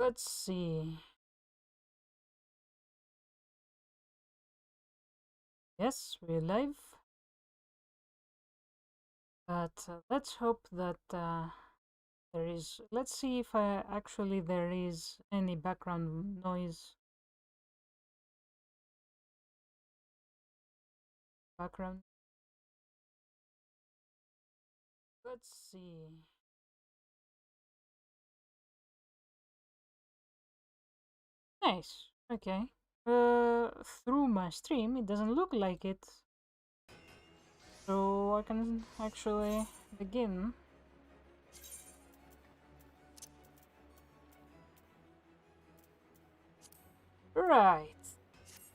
Let's see. Yes, we're live. But let's hope that there is. Let's see if actually there is any background noise. Background. Let's see. Nice. Okay. Through my stream, it doesn't look like it. So I can actually begin. Right.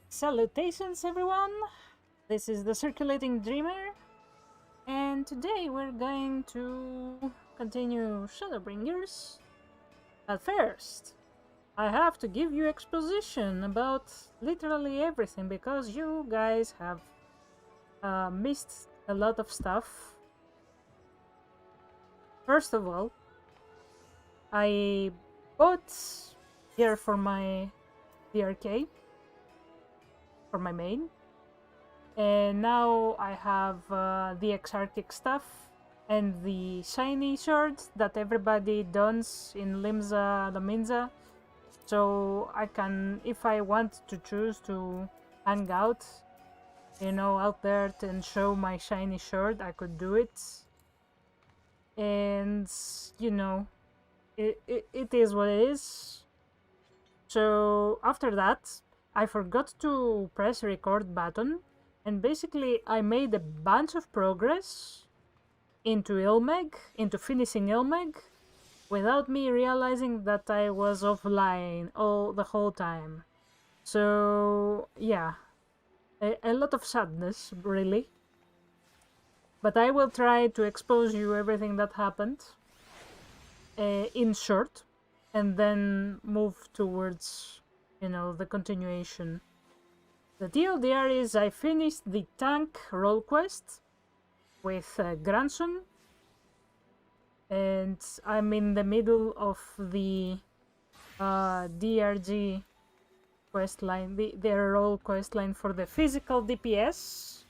Salutations, everyone. This is the Circulating Dreamer, and today we're going to continue Shadowbringers. But first, I have to give you exposition about literally everything because you guys have missed a lot of stuff. First of all, I bought gear for my DRK, for my main, and now I have the Exarchic stuff and the shiny sword that everybody dons in Limsa Laminza. So I can, if I want to choose to hang out, you know, out there and show my shiny sword, I could do it. And, you know, it is what it is. So after that, I forgot to press record button, and basically I made a bunch of progress into Ilmeg, into finishing Ilmeg, without me realizing that I was offline the whole time. So yeah, a lot of sadness, really. But I will try to expose you everything that happened in short, and then move towards, you know, the continuation. The deal there is I finished the tank role quest with Granson, and I'm in the middle of the DRG quest line, their role quest line for the physical DPS.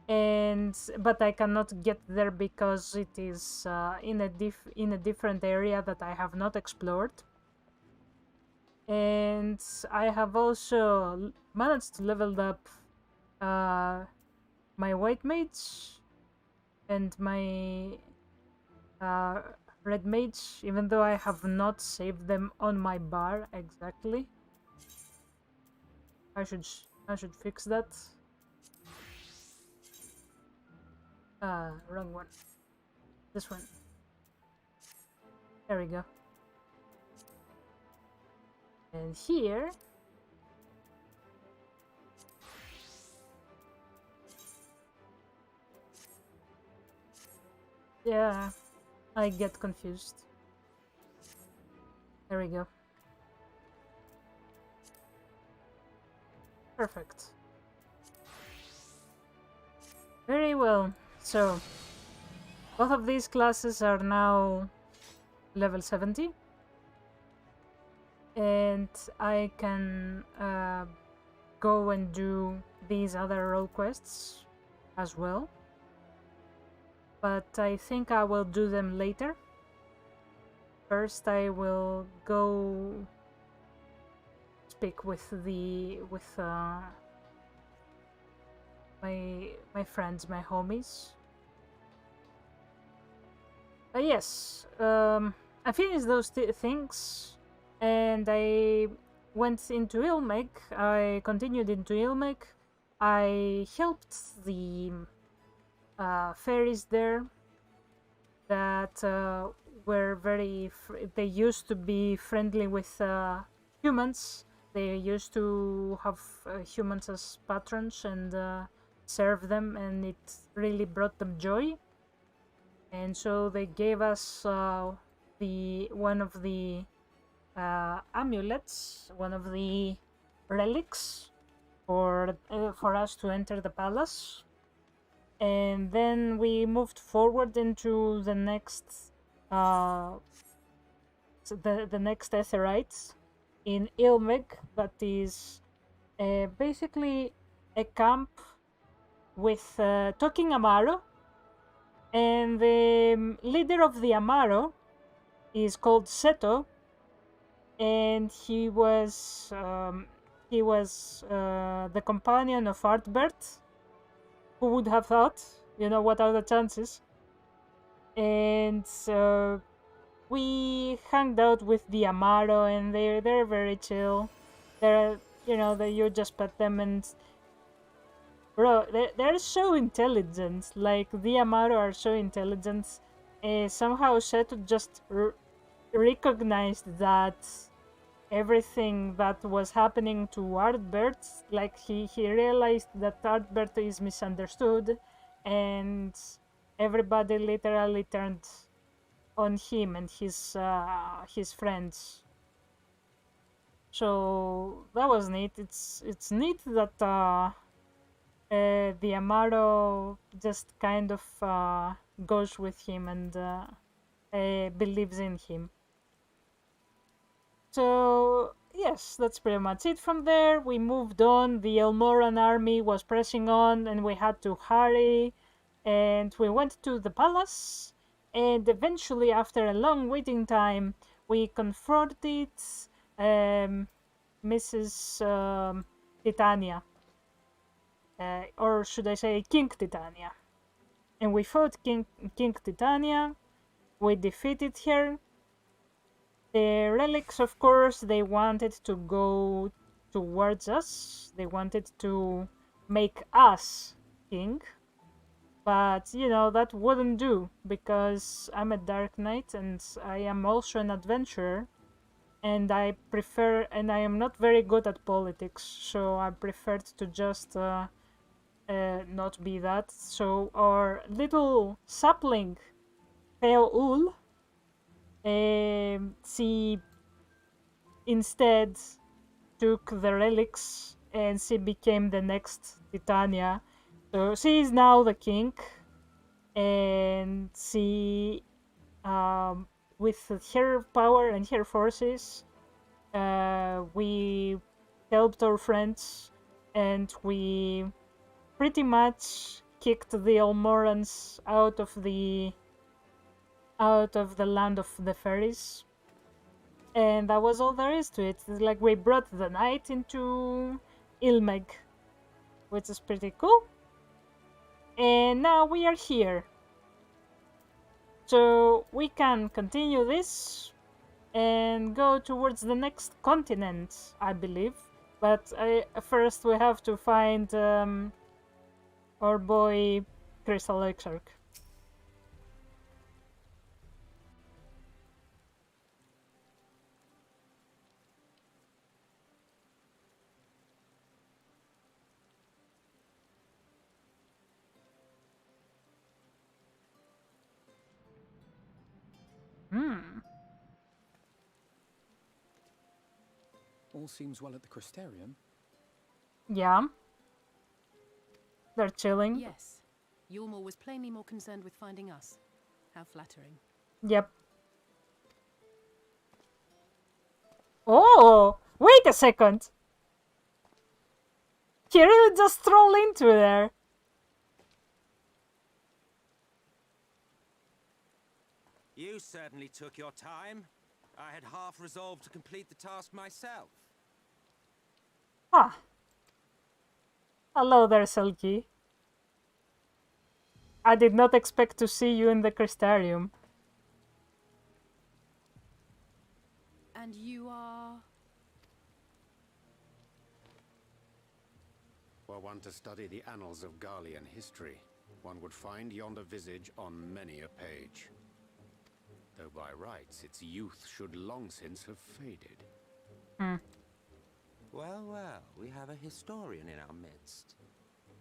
But I cannot get there because it is in a different area that I have not explored. And I have also managed to level up my white mage and my red mage, even though I have not saved them on my bar exactly. I should fix that. Wrong one. This one. There we go. And here, yeah, I get confused. There we go. Perfect. Very well. So, both of these classes are now level 70. And I can go and do these other role quests as well. But I think I will do them later. First, I will go speak with my friends, my homies. But yes, I finished those things, and I went into Ilmeg. I continued into Ilmeg. I helped the fairies there that were very. They used to be friendly with humans. They used to have humans as patrons and serve them, and it really brought them joy. And so they gave us one of the amulets, one of the relics for us to enter the palace. And then we moved forward into the next the next Etherites in Ilmeg, that is basically a camp with talking Amaro, and the leader of the Amaro is called Seto, and he was the companion of Artbert. Who would have thought? You know, what are the chances? And we hanged out with the Amaro, and they're very chill. They're you just pet them, and bro, they're so intelligent. Like the Amaro are so intelligent. Somehow Seto just recognized that everything that was happening to Artbert, like he realized that Artbert is misunderstood, and everybody literally turned on him and his friends. So that was neat. It's neat that the Amaro just kind of goes with him and believes in him. So yes, that's pretty much it from there. We moved on. The Elmoran army was pressing on, and we had to hurry. And we went to the palace, and eventually, after a long waiting time, we confronted Mrs. Titania, or should I say King Titania. And we fought King Titania. We defeated her. The relics, of course, they wanted to go towards us. They wanted to make us king. But, you know, that wouldn't do, because I'm a Dark Knight and I am also an adventurer. And I am not very good at politics, so I preferred to just not be that. So our little sapling, Theoul, she instead took the relics and she became the next Titania. So she is now the king, and she, with her power and her forces, we helped our friends, and we pretty much kicked the Almorans out of the land of the fairies. And that was all there is to it. It's like we brought the night into Ilmeg, which is pretty cool. And now we are here. So we can continue this and go towards the next continent, I believe. But first we have to find our boy Crystal Exarch. All seems well at the Crystarium. Yeah. They're chilling. Yes. Yulmore was plainly more concerned with finding us. How flattering. Yep. Oh! Wait a second! He really just strolled into there. You certainly took your time. I had half resolved to complete the task myself. Ah. Hello there, Selkie. I did not expect to see you in the Crystarium. And you are... Were one to study the annals of Garlean history, one would find yonder visage on many a page. Though by rights its youth should long since have faded. Well, well, we have a historian in our midst.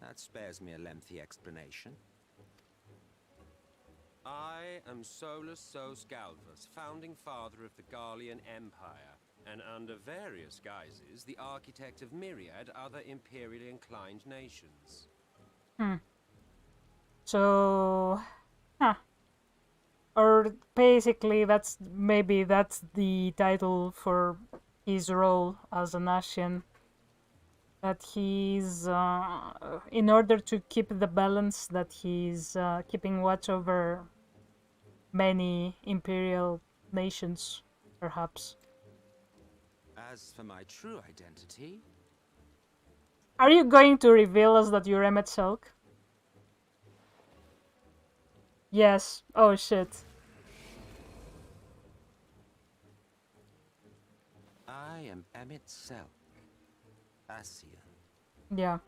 That spares me a lengthy explanation. I am Solus Sos Galvus, founding father of the Garlean Empire, and under various guises, the architect of myriad other imperially inclined nations. So... Huh. Or basically, that's the title for his role as an Ashen. That he's, in order to keep the balance, that he's keeping watch over many imperial nations, perhaps. As for my true identity, Are you going to reveal us that you're Emmet Silk? Yes. Oh shit. I am Emmett Selk, Asian. Yeah.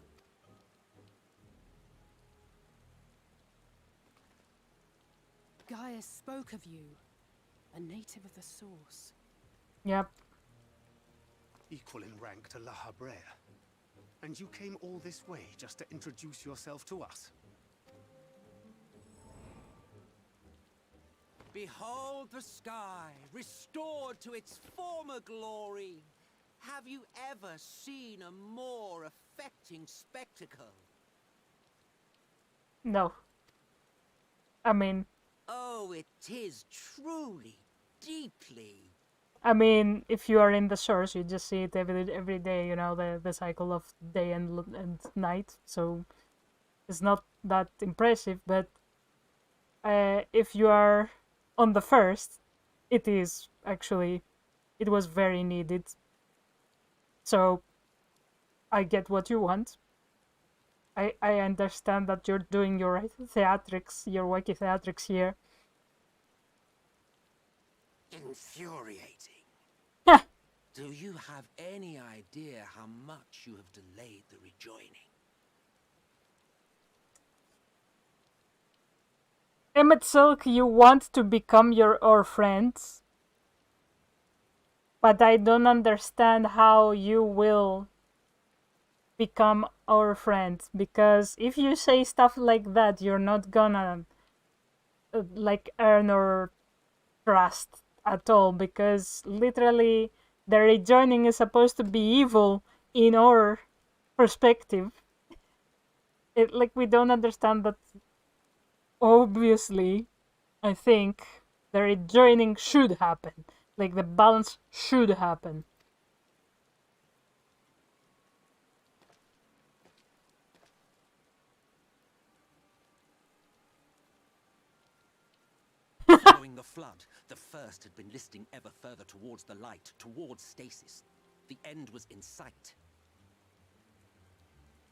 Gaius spoke of you, a native of the Source. Yep. Equal in rank to La Habrea. And you came all this way just to introduce yourself to us? Behold the sky, restored to its former glory. Have you ever seen a more affecting spectacle? No. I mean, Oh, it is truly, deeply. I mean, if you are in the source, you just see it every day. You know, the cycle of day and night. So it's not that impressive. But if you are on the first, it is actually, it was very needed. So I get what you want. I understand that you're doing your theatrics, your wacky theatrics here. Infuriating. Do you have any idea how much you have delayed the rejoining? Emmett Silk, you want to become our friends, but I don't understand how you will become our friends, because if you say stuff like that, you're not gonna like earn our trust at all, because literally the rejoining is supposed to be evil in our perspective. Like, we don't understand that. Obviously, I think the rejoining should happen. Like, the balance should happen. Following the flood, the first had been listing ever further towards the light, towards stasis. The end was in sight.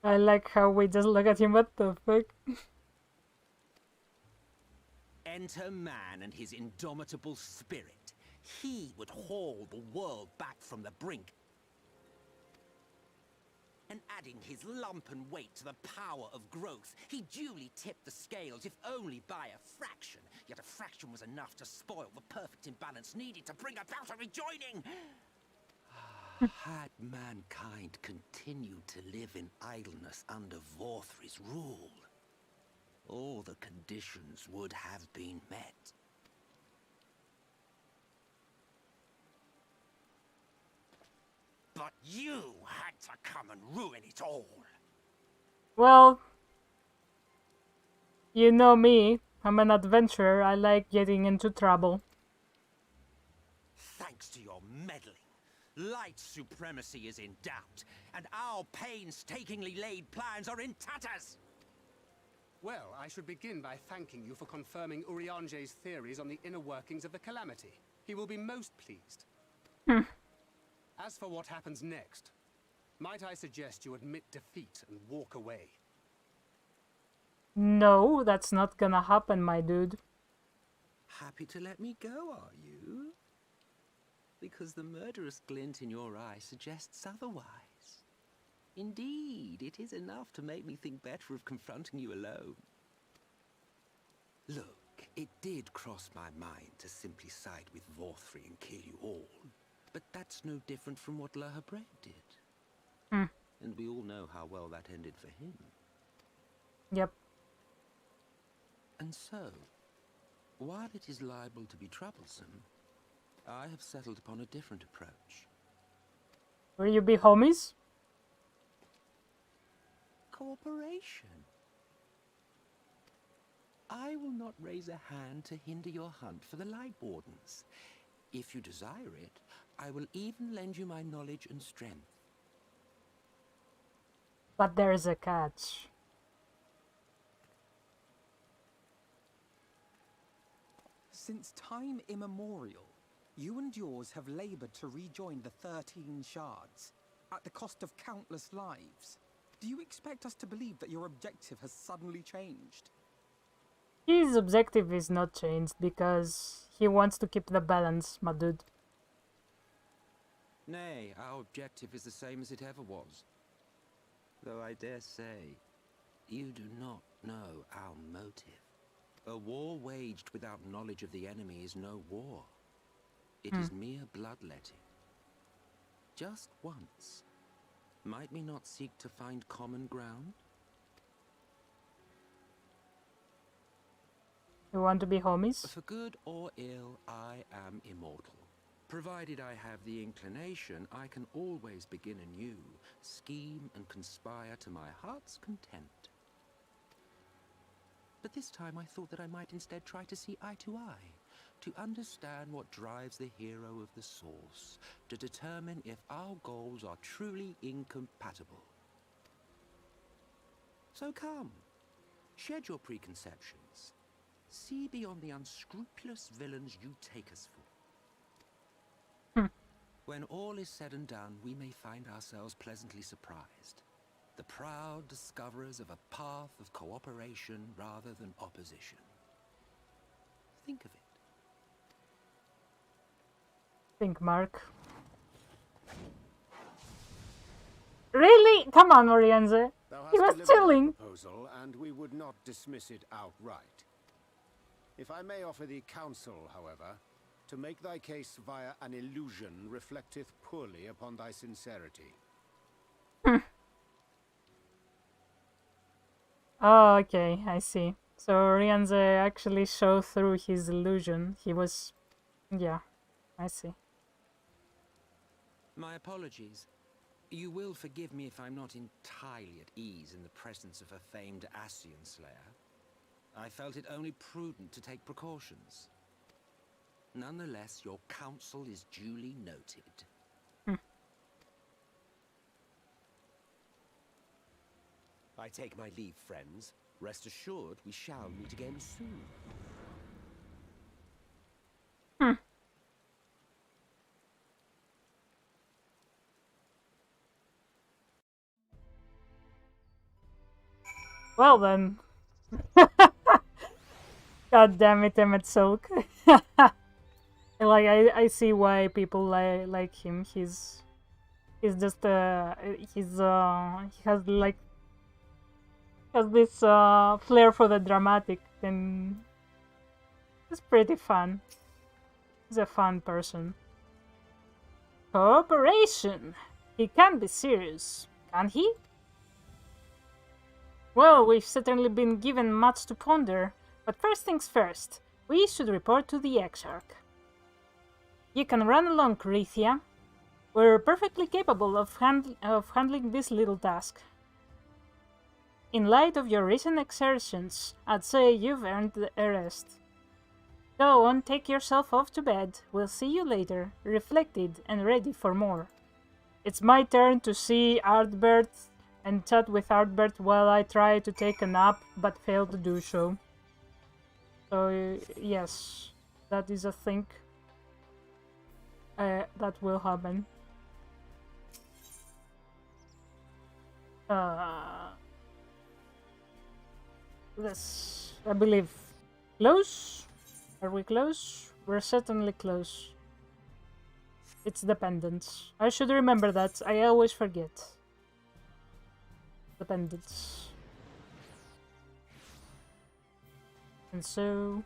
I like how we just look at him. What the fuck? Enter man and his indomitable spirit. He would haul the world back from the brink. And adding his lumpen weight to the power of growth, he duly tipped the scales, if only by a fraction. Yet a fraction was enough to spoil the perfect imbalance needed to bring about a rejoining. Had mankind continued to live in idleness under Vorthry's rule, all the conditions would have been met. But you had to come and ruin it all. Well, you know me. I'm an adventurer. I like getting into trouble. Thanks to your meddling, light supremacy is in doubt, and our painstakingly laid plans are in tatters. Well, I should begin by thanking you for confirming Urianger's theories on the inner workings of the Calamity. He will be most pleased. As for what happens next, might I suggest you admit defeat and walk away? No, that's not gonna happen, my dude. Happy to let me go, are you? Because the murderous glint in your eye suggests otherwise. Indeed, it is enough to make me think better of confronting you alone. Look, it did cross my mind to simply side with Vorthry and kill you all. But that's no different from what La Habrea did. And we all know how well that ended for him. Yep. And so, while it is liable to be troublesome, I have settled upon a different approach. Will you be homies? Cooperation. I will not raise a hand to hinder your hunt for the Light Wardens. If you desire it, I will even lend you my knowledge and strength. But there's a catch. Since time immemorial, you and yours have labored to rejoin the 13 shards, at the cost of countless lives. Do you expect us to believe that your objective has suddenly changed? His objective is not changed because he wants to keep the balance, my dude. Nay, our objective is the same as it ever was. Though I dare say, you do not know our motive. A war waged without knowledge of the enemy is no war. It is mere bloodletting. Just once. Might we not seek to find common ground? You want to be homies? For good or ill, I am immortal. Provided I have the inclination, I can always begin anew, scheme and conspire to my heart's content. But this time I thought that I might instead try to see eye to eye, to understand what drives the hero of the source, to determine if our goals are truly incompatible. So come, shed your preconceptions. See beyond the unscrupulous villains you take us for. When all is said and done, we may find ourselves pleasantly surprised. The proud discoverers of a path of cooperation rather than opposition. Think of it. Think, Mark. Really? Come on, Orienze. Thou He hast was delivered thy chilling. proposal, and we would not dismiss it outright. If I may offer thee counsel, however, to make thy case via an illusion reflecteth poorly upon thy sincerity. Oh, okay, I see. So Orienze actually showed through his illusion. He was... yeah, I see. My apologies. You will forgive me if I'm not entirely at ease in the presence of a famed Ascian Slayer. I felt it only prudent to take precautions. Nonetheless, your counsel is duly noted. I take my leave, friends. Rest assured, we shall meet again soon. Well then. God damn it, Emmett Silk. Like I see why people like him. He's just he has this flair for the dramatic, and it's pretty fun. He's a fun person. Cooperation. He can be serious, can't he? Well, we've certainly been given much to ponder, but first things first, we should report to the Exarch. You can run along, Corithia. We're perfectly capable of handling this little task. In light of your recent exertions, I'd say you've earned a rest. Go on, take yourself off to bed. We'll see you later, reflected and ready for more. It's my turn to see Artbert and chat with Artbert while I try to take a nap, but fail to do so. So, yes, that is a thing that will happen. This, I believe, close? Are we close? We're certainly close. It's dependence. I should remember that. I always forget. Dependence. And so...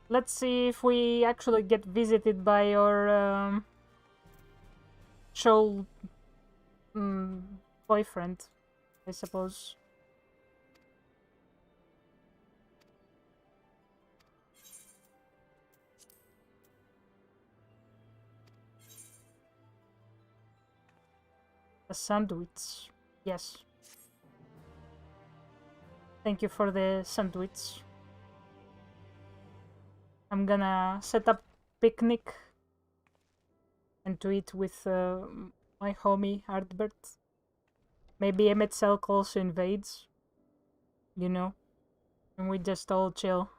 let's see if we actually get visited by our... Shoal... boyfriend, I suppose. A sandwich. Yes. Thank you for the sandwich. I'm gonna set up picnic and to eat with my homie Artbert. Maybe Emmett Selk also invades, you know, and we just all chill.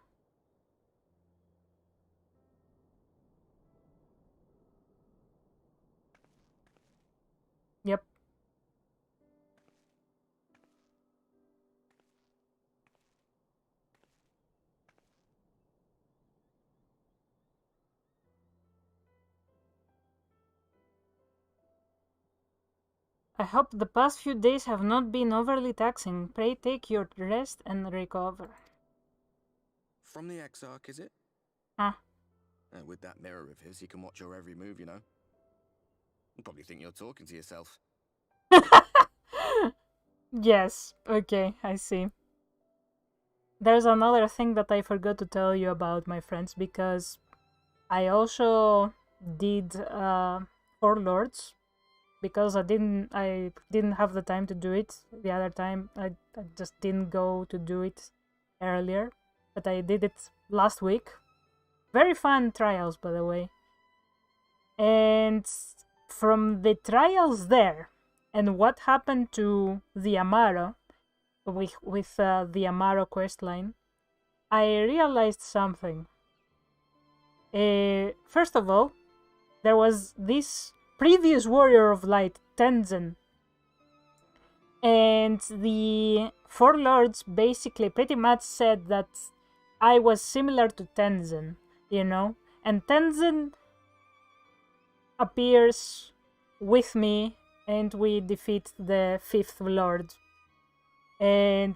Yep. I hope the past few days have not been overly taxing. Pray take your rest and recover. From the Exarch, is it? Ah. With that mirror of his, he can watch your every move, you know. You probably think you're talking to yourself. Yes, okay, I see. There's another thing that I forgot to tell you about, my friends, because I also did Four Lords, because I didn't have the time to do it the other time. I just didn't go to do it earlier, but I did it last week. Very fun trials, by the way. And from the trials there, and what happened to the Amaro, with the Amaro questline, I realized something. First of all, there was this previous Warrior of Light, Tenzin, and the Four Lords basically pretty much said that I was similar to Tenzin, you know, and Tenzin appears with me and we defeat the Fifth Lord. And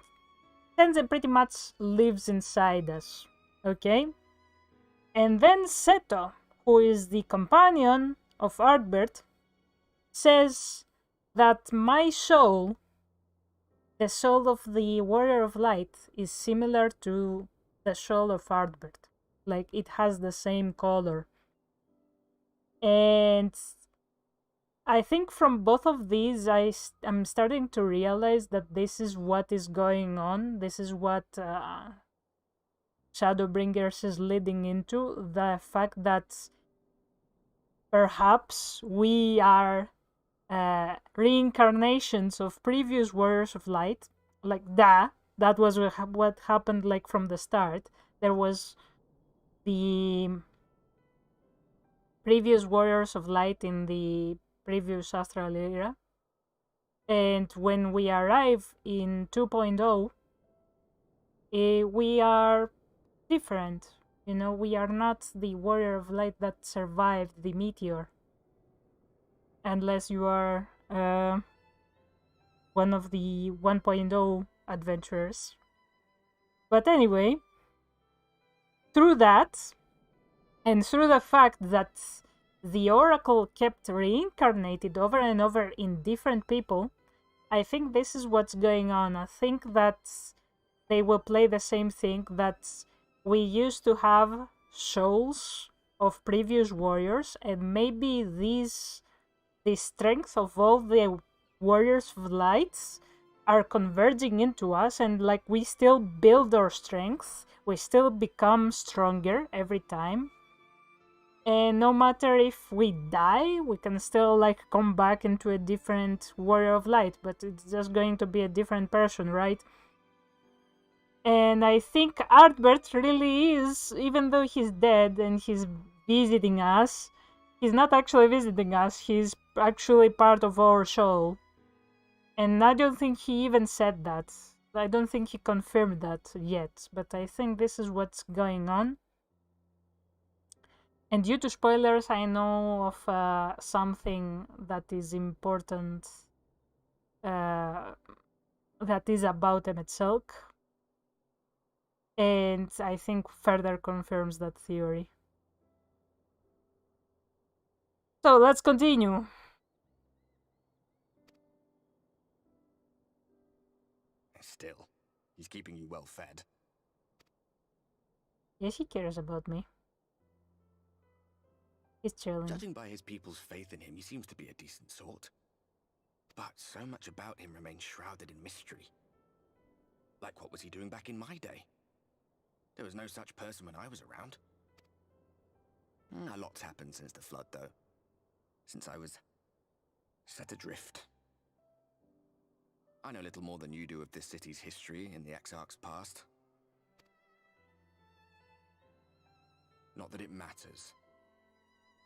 Tenzin pretty much lives inside us, okay? And then Seto, who is the companion of Artbert, says that my soul, the soul of the Warrior of Light, is similar to the soul of Artbert. Like, it has the same color. And I think from both of these, I'm starting to realize that this is what is going on. This is what Shadowbringers is leading into. The fact that perhaps we are reincarnations of previous Warriors of Light. Like that was what happened, like, from the start. There was the previous Warriors of Light in the previous Astral era. And when we arrive in 2.0, we are different. You know, we are not the Warrior of Light that survived the meteor. Unless you are one of the 1.0 adventurers. But anyway, through that, and through the fact that the Oracle kept reincarnated over and over in different people, I think this is what's going on. I think that they will play the same thing, that we used to have souls of previous warriors, and maybe the strength of all the Warriors of Lights are converging into us, and like we still build our strength, we still become stronger every time. And no matter if we die, we can still like come back into a different Warrior of Light, but it's just going to be a different person, right? And I think Artbert really is, even though he's dead and he's visiting us, he's not actually visiting us, he's actually part of our soul. And I don't think he even said that. I don't think he confirmed that yet, but I think this is what's going on. And due to spoilers, I know of something that is important, that is about Emmett Silk. And I think further confirms that theory. So let's continue. Still, he's keeping you well fed. Yes, he cares about me. He's chilling. Judging by his people's faith in him, he seems to be a decent sort. But so much about him remains shrouded in mystery. Like, what was he doing back in my day? There was no such person when I was around. A lot's happened since the flood, though. Since I was set adrift. I know little more than you do of this city's history in the Exarch's past. Not that it matters.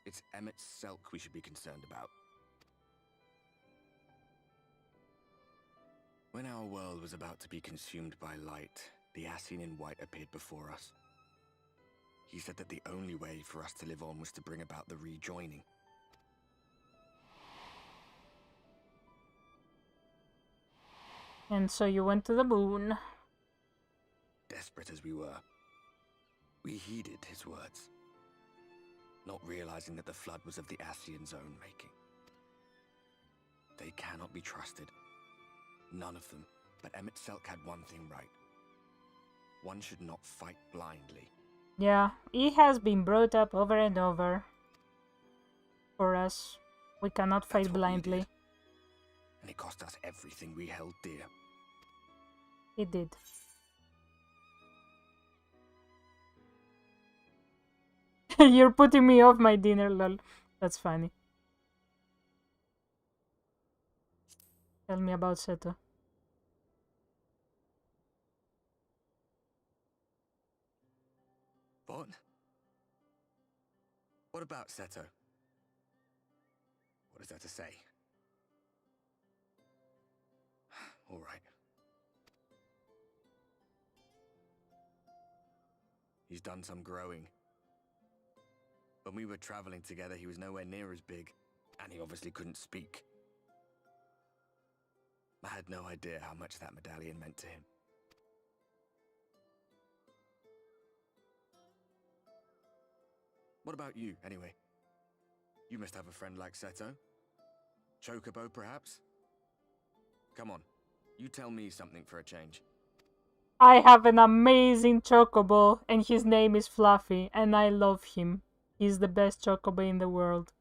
It's Emmett Selk we should be concerned about. When our world was about to be consumed by light, the Ascian in white appeared before us. He said that the only way for us to live on was to bring about the rejoining. And so you went to the moon. Desperate as we were, we heeded his words, not realizing that the flood was of the Ascian's own making. They cannot be trusted. None of them. But Emmett Selk had one thing right. One should not fight blindly. Yeah, it has been brought up over and over. For us, we cannot That's fight what we blindly. did. And it cost us everything we held dear. It did. You're putting me off my dinner, lol. That's funny. Tell me about Seto. What? What about Seto? What is there to say? All right. He's done some growing. When we were traveling together, he was nowhere near as big, and he obviously couldn't speak. I had no idea how much that medallion meant to him. What about you, anyway? You must have a friend like Seto. Chocobo, perhaps? Come on, you tell me something for a change. I have an amazing chocobo, and his name is Fluffy, and I love him. He's the best chocobo in the world.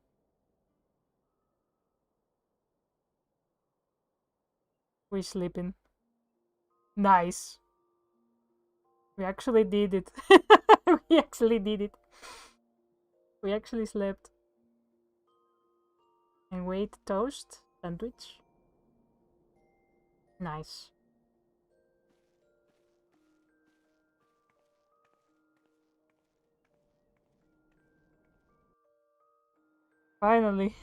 We're sleeping. Nice. We actually did it. We actually did it. We actually slept. And wait, toast, sandwich. Nice. Finally.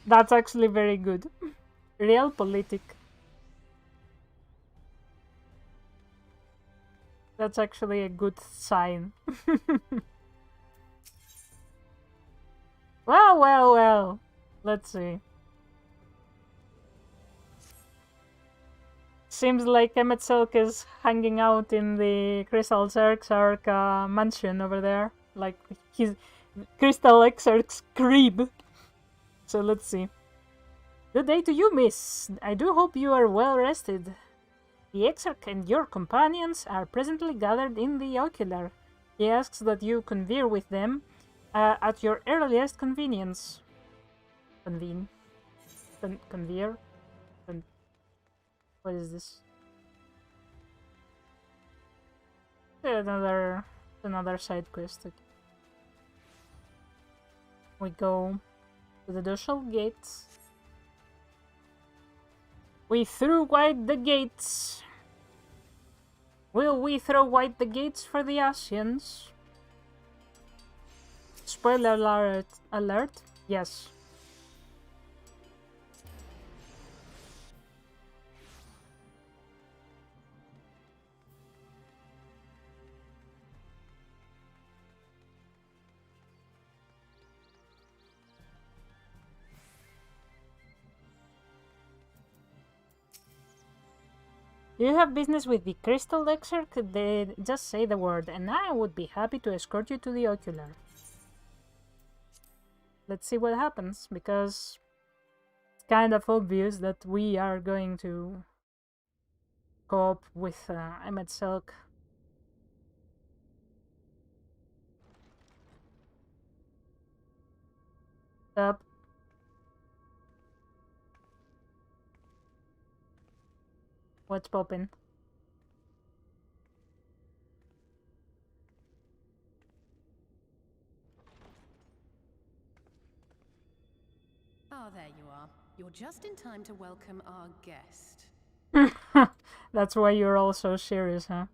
That's actually very good. Realpolitik. That's actually a good sign. Well, well, well. Let's see. Seems like Emmett Silk is hanging out in the Crystal Exarch mansion over there. Like his Crystal Exarch's crib. So let's see. Good day to you, miss. I do hope you are well rested. The Exarch and your companions are presently gathered in the ocular. He asks that you convene with them at your earliest convenience. Convene? Convere? What is this? Another side quest. Okay. We go to the Dushal Gates. We threw wide the gates. Will we throw wide the gates for the Ascians? Spoiler alert. Yes. Do you have business with the Crystal Exarch? They just say the word, and I would be happy to escort you to the ocular. Let's see what happens, because it's kind of obvious that we are going to co-op with Emmett Silk. Up. What's poppin'? Ah, there you are. You're just in time to welcome our guest. That's why you're all so serious, huh?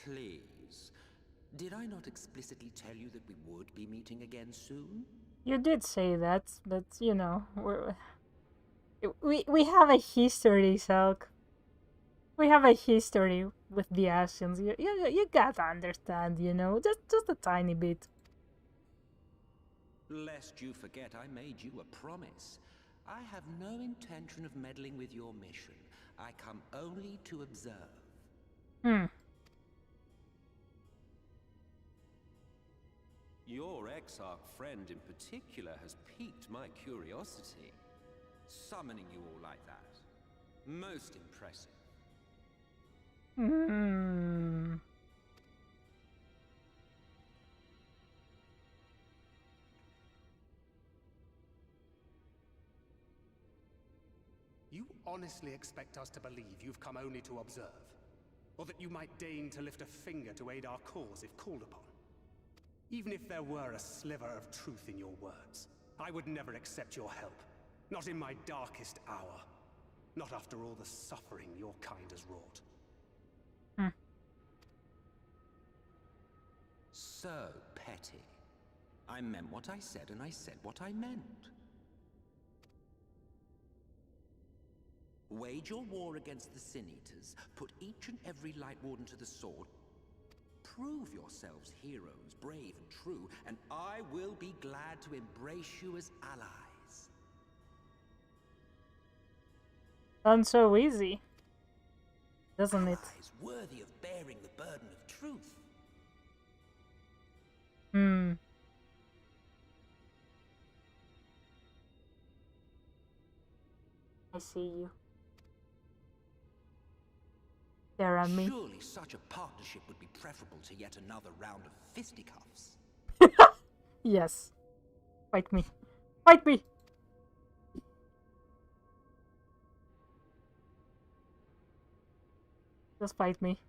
Please. Did I not explicitly tell you that we would be meeting again soon? You did say that, but you know, we have a history, Salk. We have a history with the Asians. You gotta understand, you know, just a tiny bit. Lest you forget, I made you a promise. I have no intention of meddling with your mission. I come only to observe. Hmm. Your Exarch friend in particular has piqued my curiosity. Summoning you all like that. Most impressive. Hmm. You honestly expect us to believe you've come only to observe? Or that you might deign to lift a finger to aid our cause if called upon? Even if there were a sliver of truth in your words, I would never accept your help. Not in my darkest hour. Not after all the suffering your kind has wrought. So petty. I meant what I said, and I said what I meant. Wage your war against the Sin Eaters, put each and every Light Warden to the sword, prove yourselves heroes, brave and true, and I will be glad to embrace you as allies. Sounds so easy, doesn't it? Allies worthy of bearing the burden of truth. Hmm. I see you. There are me. Surely such a partnership would be preferable to yet another round of fisticuffs. Yes. Fight me. Fight me! Just fight me.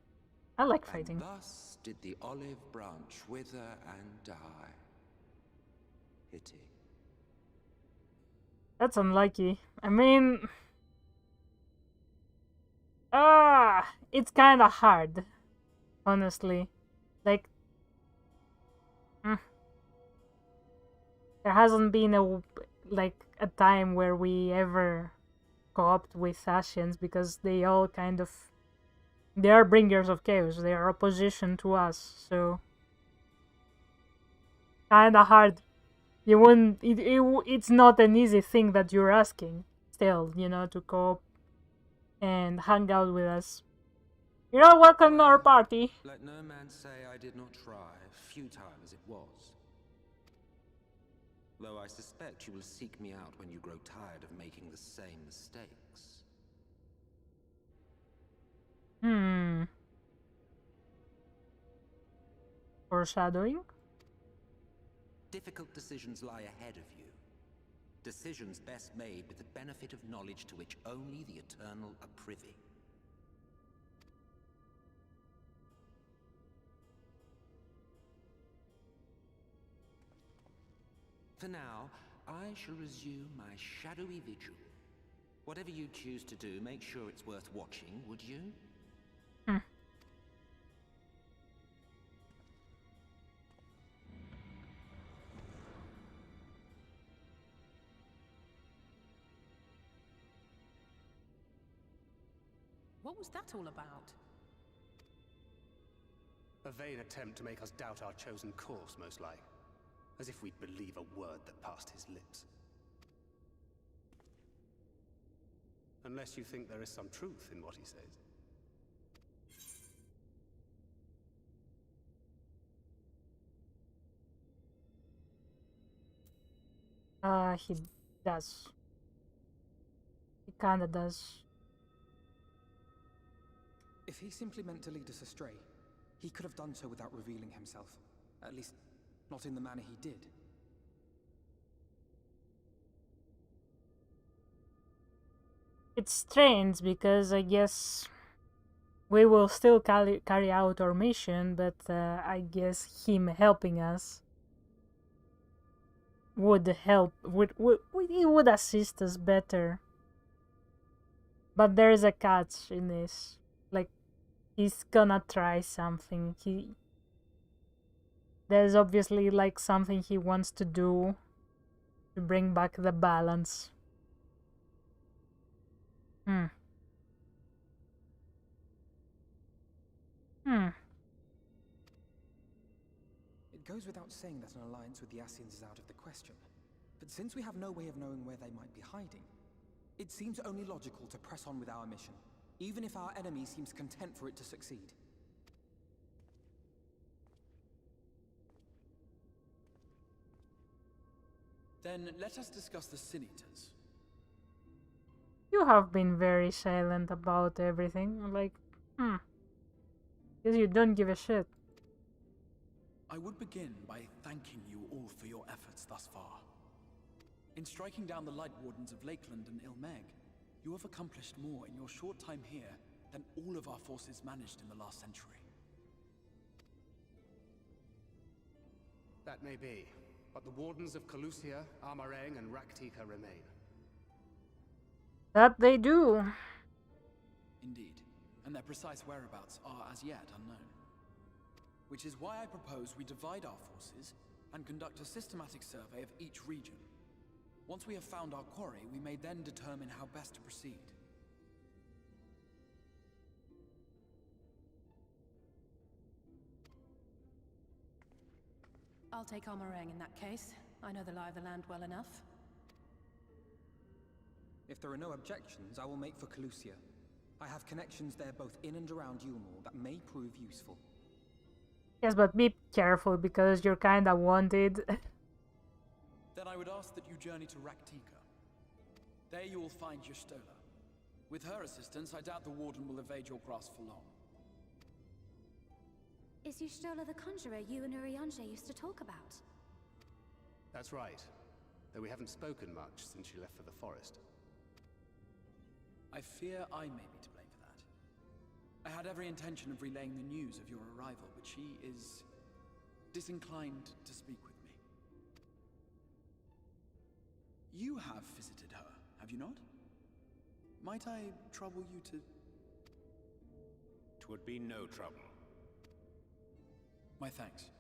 I like fighting. And thus did the olive branch wither and die. Pity. That's unlucky. I mean... it's kinda hard. Honestly. Like... There hasn't been a time where we ever co-opt with Asians because they all kind of... They are bringers of chaos. They are opposition to us, so... Kinda hard. You wouldn't... It's not an easy thing that you're asking. Still, you know, to co-op and hang out with us. You're all welcome to our party. Let no man say I did not try, futile as it was. Though I suspect you will seek me out when you grow tired of making the same mistakes. Foreshadowing? Difficult decisions lie ahead of you. Decisions best made with the benefit of knowledge to which only the Eternal are privy. For now, I shall resume my shadowy vigil. Whatever you choose to do, make sure it's worth watching, would you? What was that all about? A vain attempt to make us doubt our chosen course, most like. As if we'd believe a word that passed his lips. Unless you think there is some truth in what he says. He does. He kinda does. If he simply meant to lead us astray, he could have done so without revealing himself. At least, not in the manner he did. It's strange because I guess we will still carry out our mission, but I guess him helping us would help. He would assist us better. But there's a catch in this. Like, he's gonna try something. There's obviously like something he wants to do to bring back the balance. Hmm. It goes without saying that an alliance with the Ascians is out of the question. But since we have no way of knowing where they might be hiding, it seems only logical to press on with our mission, even if our enemy seems content for it to succeed. Then let us discuss the Sin Eaters. You have been very silent about everything. Like, because you don't give a shit. I would begin by thanking you all for your efforts thus far. In striking down the Light Wardens of Lakeland and Ilmeg, you have accomplished more in your short time here than all of our forces managed in the last century. That may be, but the Wardens of Calusia, Amareng, and Raktika remain. That they do. Indeed, and their precise whereabouts are as yet unknown. Which is why I propose we divide our forces and conduct a systematic survey of each region. Once we have found our quarry, we may then determine how best to proceed. I'll take Amareng in that case. I know the lie of the land well enough. If there are no objections, I will make for Calusia. I have connections there both in and around Yulmore that may prove useful. Yes, but be careful because you're kinda wanted. Then I would ask that you journey to Raktika. There you will find Y'shtola. With her assistance, I doubt the Warden will evade your grasp for long. Is Y'shtola the conjurer you and Urianger used to talk about? That's right. Though we haven't spoken much since she left for the forest. I fear I may be to blame for that. I had every intention of relaying the news of your arrival, but she is disinclined to speak with me. You have visited her, have you not? Might I trouble you to... 'Twould be no trouble. My thanks.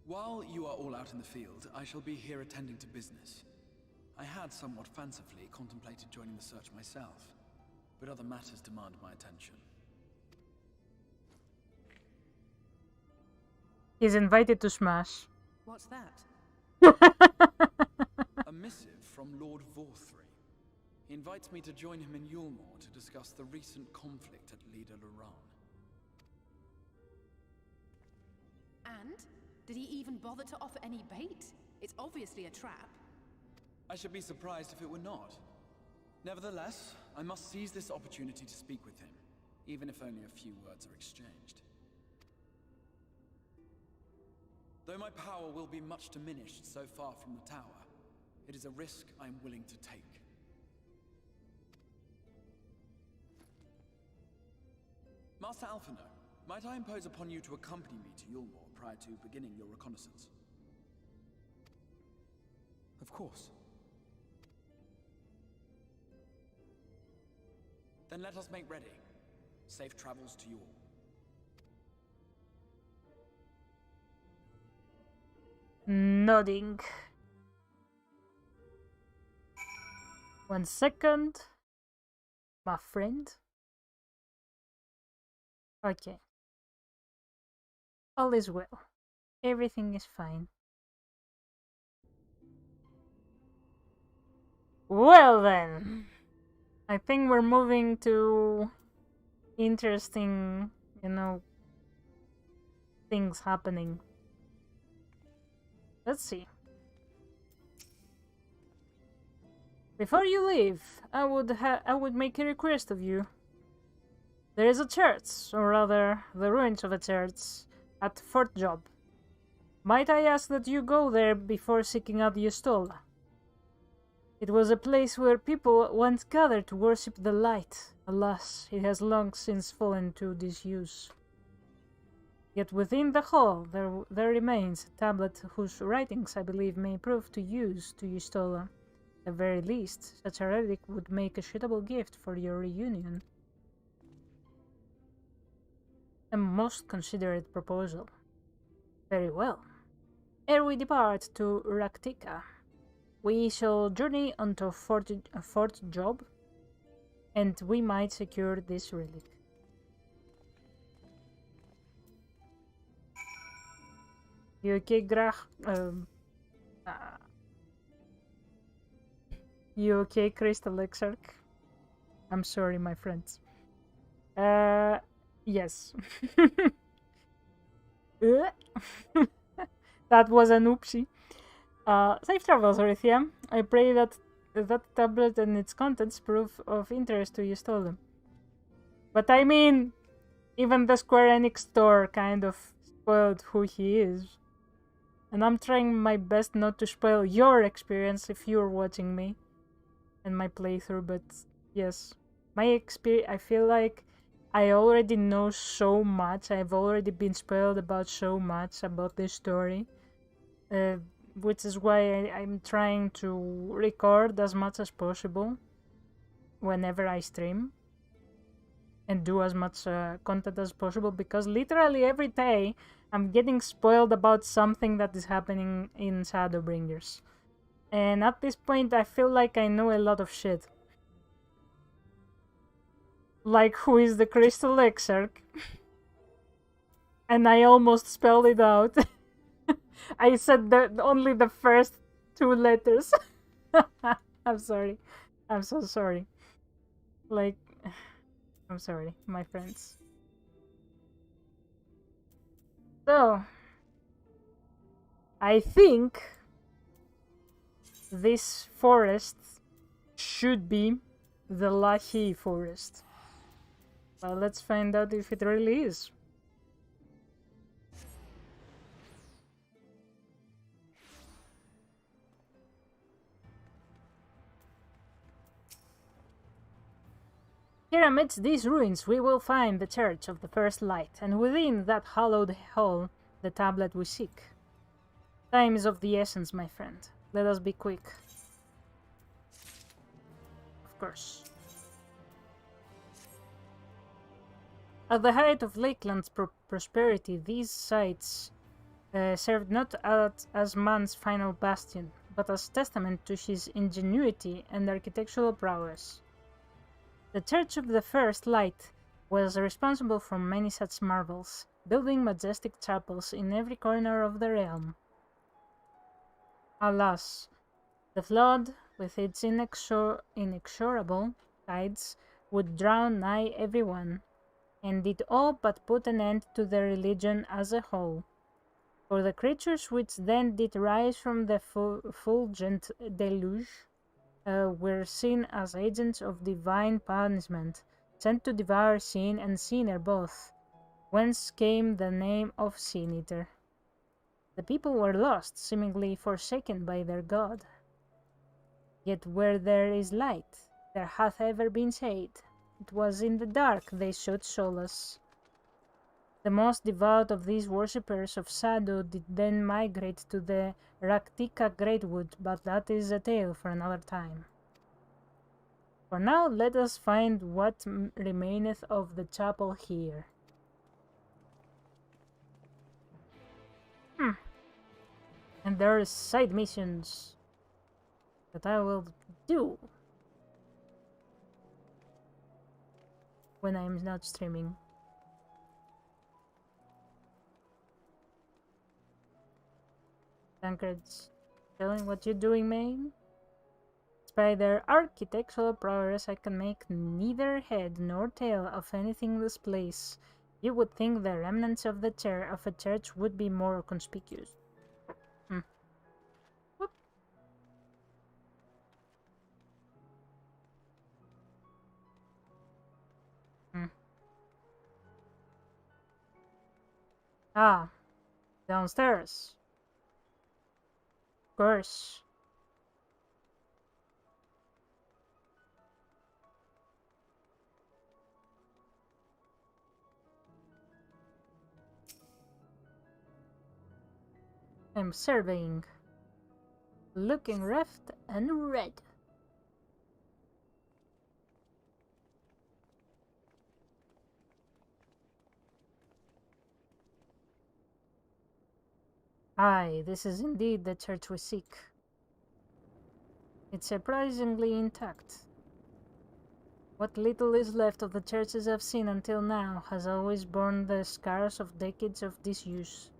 While you are all out in the field, I shall be here attending to business. I had somewhat fancifully contemplated joining the search myself, but other matters demand my attention. He's invited to Smash. What's that? A missive from Lord Vorthry. He invites me to join him in Yulmore to discuss the recent conflict at Lida Luran. And? Did he even bother to offer any bait? It's obviously a trap. I should be surprised if it were not. Nevertheless, I must seize this opportunity to speak with him, even if only a few words are exchanged. Though my power will be much diminished so far from the tower, it is a risk I am willing to take. Master Alphino, might I impose upon you to accompany me to Yulmore prior to beginning your reconnaissance? Of course. Then let us make ready. Safe travels to you all. Nodding. 1 second. My friend. Okay. All is well. Everything is fine. Well then. I think we're moving to interesting, things happening. Let's see. Before you leave, I would make a request of you. There is a church, or rather, the ruins of a church, at Fort Job. Might I ask that you go there before seeking out Y'shtola? It was a place where people once gathered to worship the light. Alas, it has long since fallen into disuse. Yet within the hall there remains a tablet whose writings I believe may prove to use to Yustola. At the very least, such a relic would make a suitable gift for your reunion. A most considerate proposal. Very well. Ere we depart to Raktika, we shall journey onto a fourth job, and we might secure this relic. You okay, Grach? You okay, Crystal Exarch? I'm sorry, my friends. Yes. That was an oopsie. Safe travels, Orithia. I pray that that tablet and its contents prove of interest to you, stole them. But I mean, even the Square Enix store kind of spoiled who he is. And I'm trying my best not to spoil your experience if you're watching me and my playthrough, but yes. My experience, I feel like I already know so much. I've already been spoiled about so much about this story. Which is why I'm trying to record as much as possible whenever I stream and do as much content as possible, because literally every day I'm getting spoiled about something that is happening in Shadowbringers. And at this point I feel like I know a lot of shit. Like, who is the Crystal Exarch? And I almost spelled it out. I said only the first two letters. I'm sorry. I'm so sorry. Like, I'm sorry, my friends. So, I think this forest should be the Lahi forest. Well, let's find out if it really is. Here amidst these ruins we will find the Church of the First Light, and within that hallowed hall the tablet we seek. Time is of the essence, my friend. Let us be quick. Of course. At the height of Lakeland's prosperity, these sites served not as man's final bastion, but as testament to his ingenuity and architectural prowess. The Church of the First Light was responsible for many such marvels, building majestic chapels in every corner of the realm. Alas, the flood, with its inexorable tides, would drown nigh everyone, and it all but put an end to the religion as a whole. For the creatures which then did rise from the fulgent deluge were seen as agents of divine punishment, sent to devour sin and sinner both, whence came the name of Sin Eater. The people were lost, seemingly forsaken by their god. Yet where there is light, there hath ever been shade. It was in the dark they sought solace. The most devout of these worshippers of Shadow did then migrate to the Raktika Greatwood, but that is a tale for another time. For now, let us find what remaineth of the chapel here. And there are side missions that I will do when I am not streaming. Tankards, telling what you're doing, man? By their architectural prowess, I can make neither head nor tail of anything in this place. You would think the remnants of the chair of a church would be more conspicuous. Whoop. Ah, downstairs. Of course. I'm surveying. Looking left and right. Aye, this is indeed the church we seek. It's surprisingly intact. What little is left of the churches I've seen until now has always borne the scars of decades of disuse.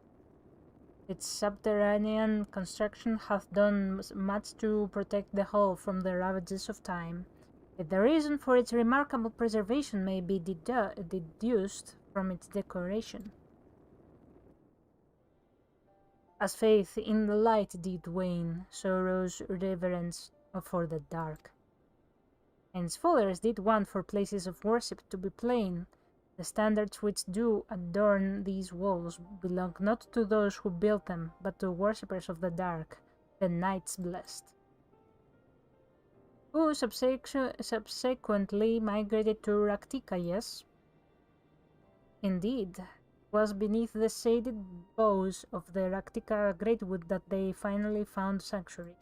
Its subterranean construction hath done much to protect the whole from the ravages of time, yet the reason for its remarkable preservation may be deduced from its decoration. As faith in the light did wane, so rose reverence for the dark. And scholars did want for places of worship to be plain. The standards which do adorn these walls belong not to those who built them, but to worshippers of the dark, the Knights Blessed, who subsequently migrated to Raktika, yes? Indeed, it was beneath the shaded boughs of the Raktika Greatwood that they finally found sanctuary.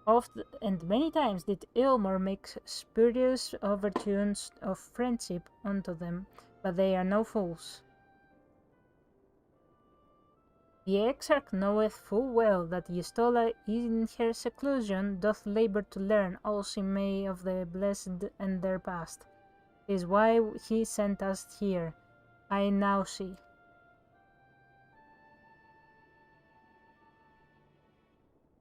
Oft and many times did Ilmor make spurious overtures of friendship unto them, but they are no fools. The Exarch knoweth full well that Yustola in her seclusion doth labour to learn all she may of the blessed and their past. 'Tis why he sent us here, I now see.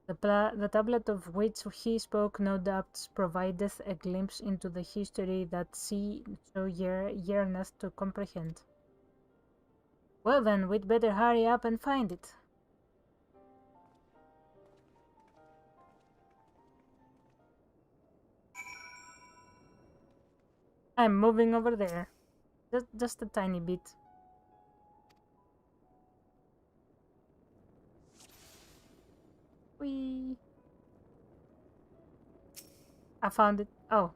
The tablet of which he spoke no doubt provideth a glimpse into the history that she so yearneth to comprehend. Well then, we'd better hurry up and find it. I'm moving over there. Just a tiny bit. Whee! I found it. Oh.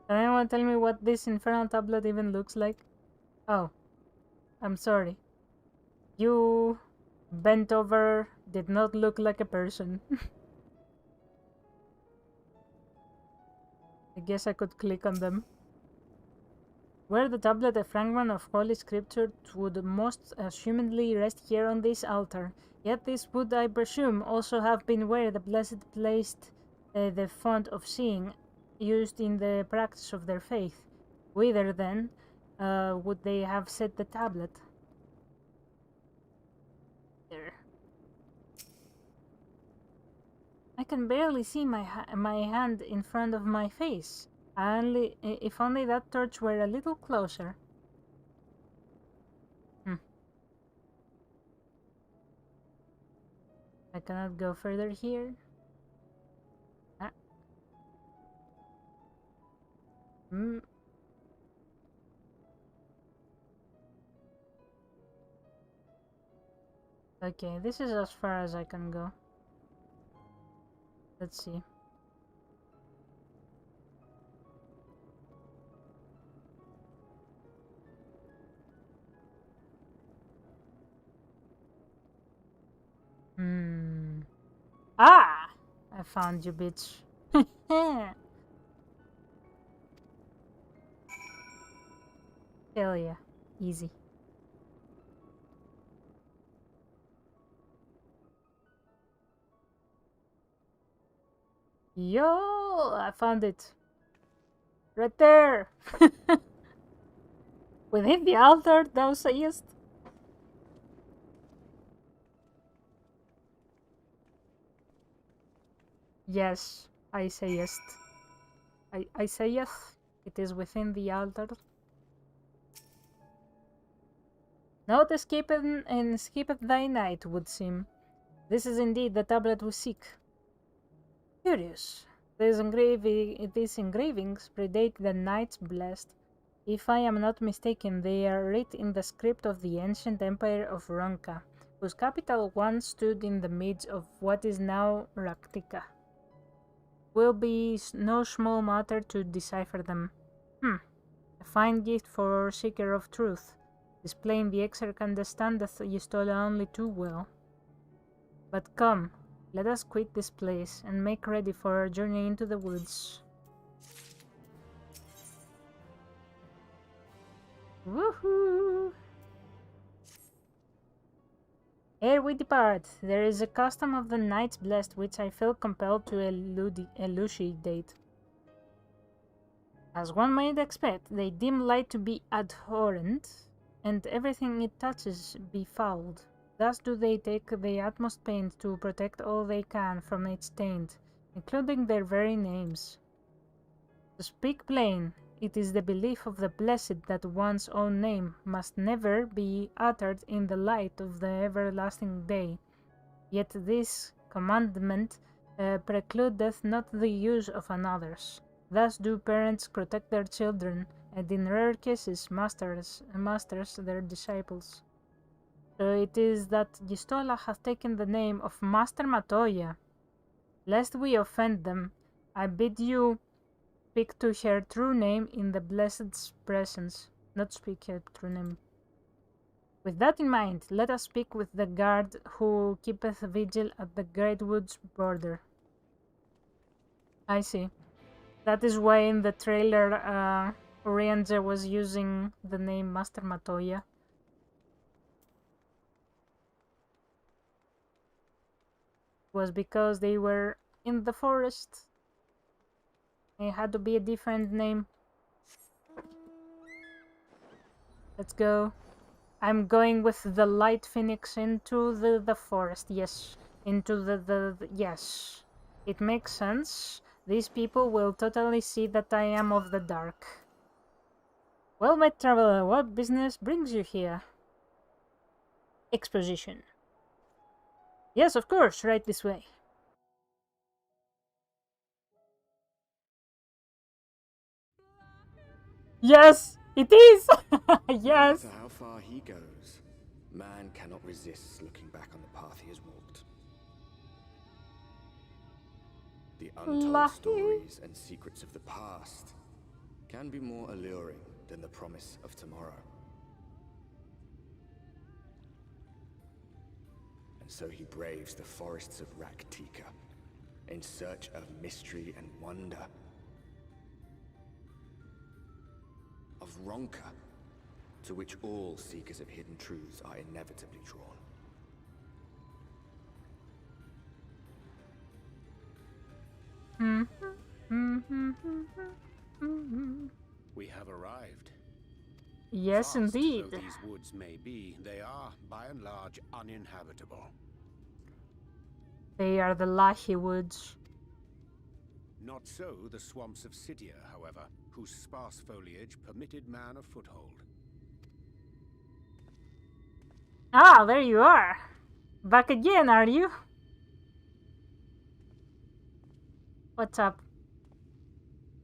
Can anyone tell me what this infernal tablet even looks like? Oh. I'm sorry. You bent over did not look like a person. I guess I could click on them. Were the tablet a fragment of Holy Scripture, it would most assumedly rest here on this altar. Yet this would, I presume, also have been where the Blessed placed the font of seeing, used in the practice of their faith. Whither, then, would they have set the tablet? There. I can barely see my hand in front of my face. If only that torch were a little closer. I cannot go further here. Okay, this is as far as I can go. Let's see. Ah! I found you, bitch. Hell yeah. Easy. Yo! I found it. Right there! Within the altar, thou sayest? Yes, I sayest. I sayeth, it is within the altar. Not escapeth and escapeth thy night, would seem. This is indeed the tablet we seek. Curious. These engravings predate the Knights Blessed. If I am not mistaken, they are writ in the script of the ancient empire of Ronka, whose capital once stood in the midst of what is now Raktika. Will be no small matter to decipher them. A fine gift for seeker of truth. This plain the Exarch understandeth Yustola only too well. But come, let us quit this place and make ready for our journey into the woods. Woohoo! Ere we depart, there is a custom of the Knights Blessed which I feel compelled to elucidate. As one might expect, they deem light to be abhorrent, and everything it touches befouled. Thus do they take the utmost pains to protect all they can from its taint, including their very names. To speak plain, it is the belief of the blessed that one's own name must never be uttered in the light of the everlasting day. Yet this commandment precludeth not the use of another's. Thus do parents protect their children, and in rare cases masters their disciples. So it is that Gistola hath taken the name of Master Matoya. Lest we offend them, I bid you speak to her true name in the Blessed's presence, not speak her true name. With that in mind, let us speak with the guard who keepeth vigil at the great wood's border. I see. That is why in the trailer, Orianza was using the name Master Matoya. It was because they were in the forest. It had to be a different name. Let's go. I'm going with the Light Phoenix into the forest. Yes. Into the yes. It makes sense. These people will totally see that I am of the dark. Well, my traveler, what business brings you here? Exposition. Yes, of course, right this way. Yes, it is! Yes! No matter how far he goes, man cannot resist looking back on the path he has walked. The untold stories and secrets of the past can be more alluring than the promise of tomorrow. And so he braves the forests of Raktika in search of mystery and wonder. Of Ronka, to which all seekers of hidden truths are inevitably drawn. We have arrived. Yes, Vast indeed. though these woods may be, they are, by and large, uninhabitable. They are the Lahi Woods. Not so the swamps of Sidia, however, whose sparse foliage permitted man a foothold. Ah, there you are. Back again, are you? What's up?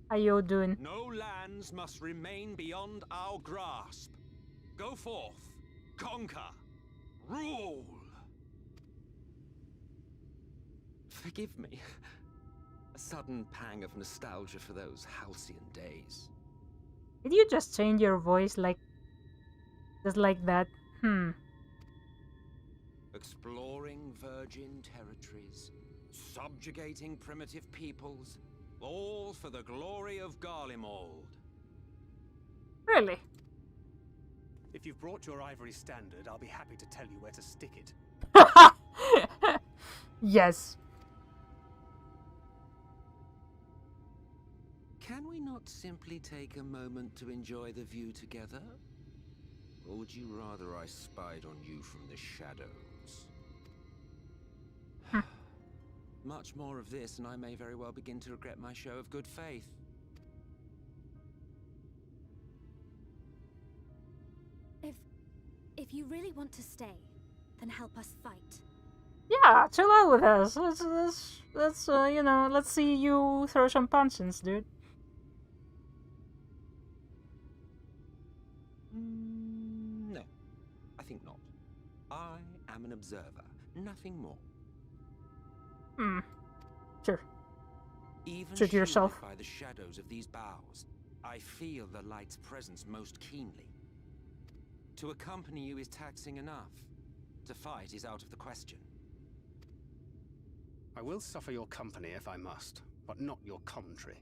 How you doing? No lands must remain beyond our grasp. Go forth, conquer, rule. Forgive me. A sudden pang of nostalgia for those halcyon days. Did you just change your voice just like that? Exploring virgin territories, subjugating primitive peoples, all for the glory of Garlemald. Really? If you've brought your ivory standard, I'll be happy to tell you where to stick it. Yes. Can we not simply take a moment to enjoy the view together? Or would you rather I spied on you from the shadows? Much more of this, and I may very well begin to regret my show of good faith. If you really want to stay, then help us fight. Yeah, chill out with us. Let's you know, let's see you throw some punches, dude. No, I think not. I am an observer, nothing more. Sure. Even Shoot yourself. shielded by the shadows of these boughs, I feel the light's presence most keenly. To accompany you is taxing enough. To fight is out of the question. I will suffer your company if I must, but not your commentary.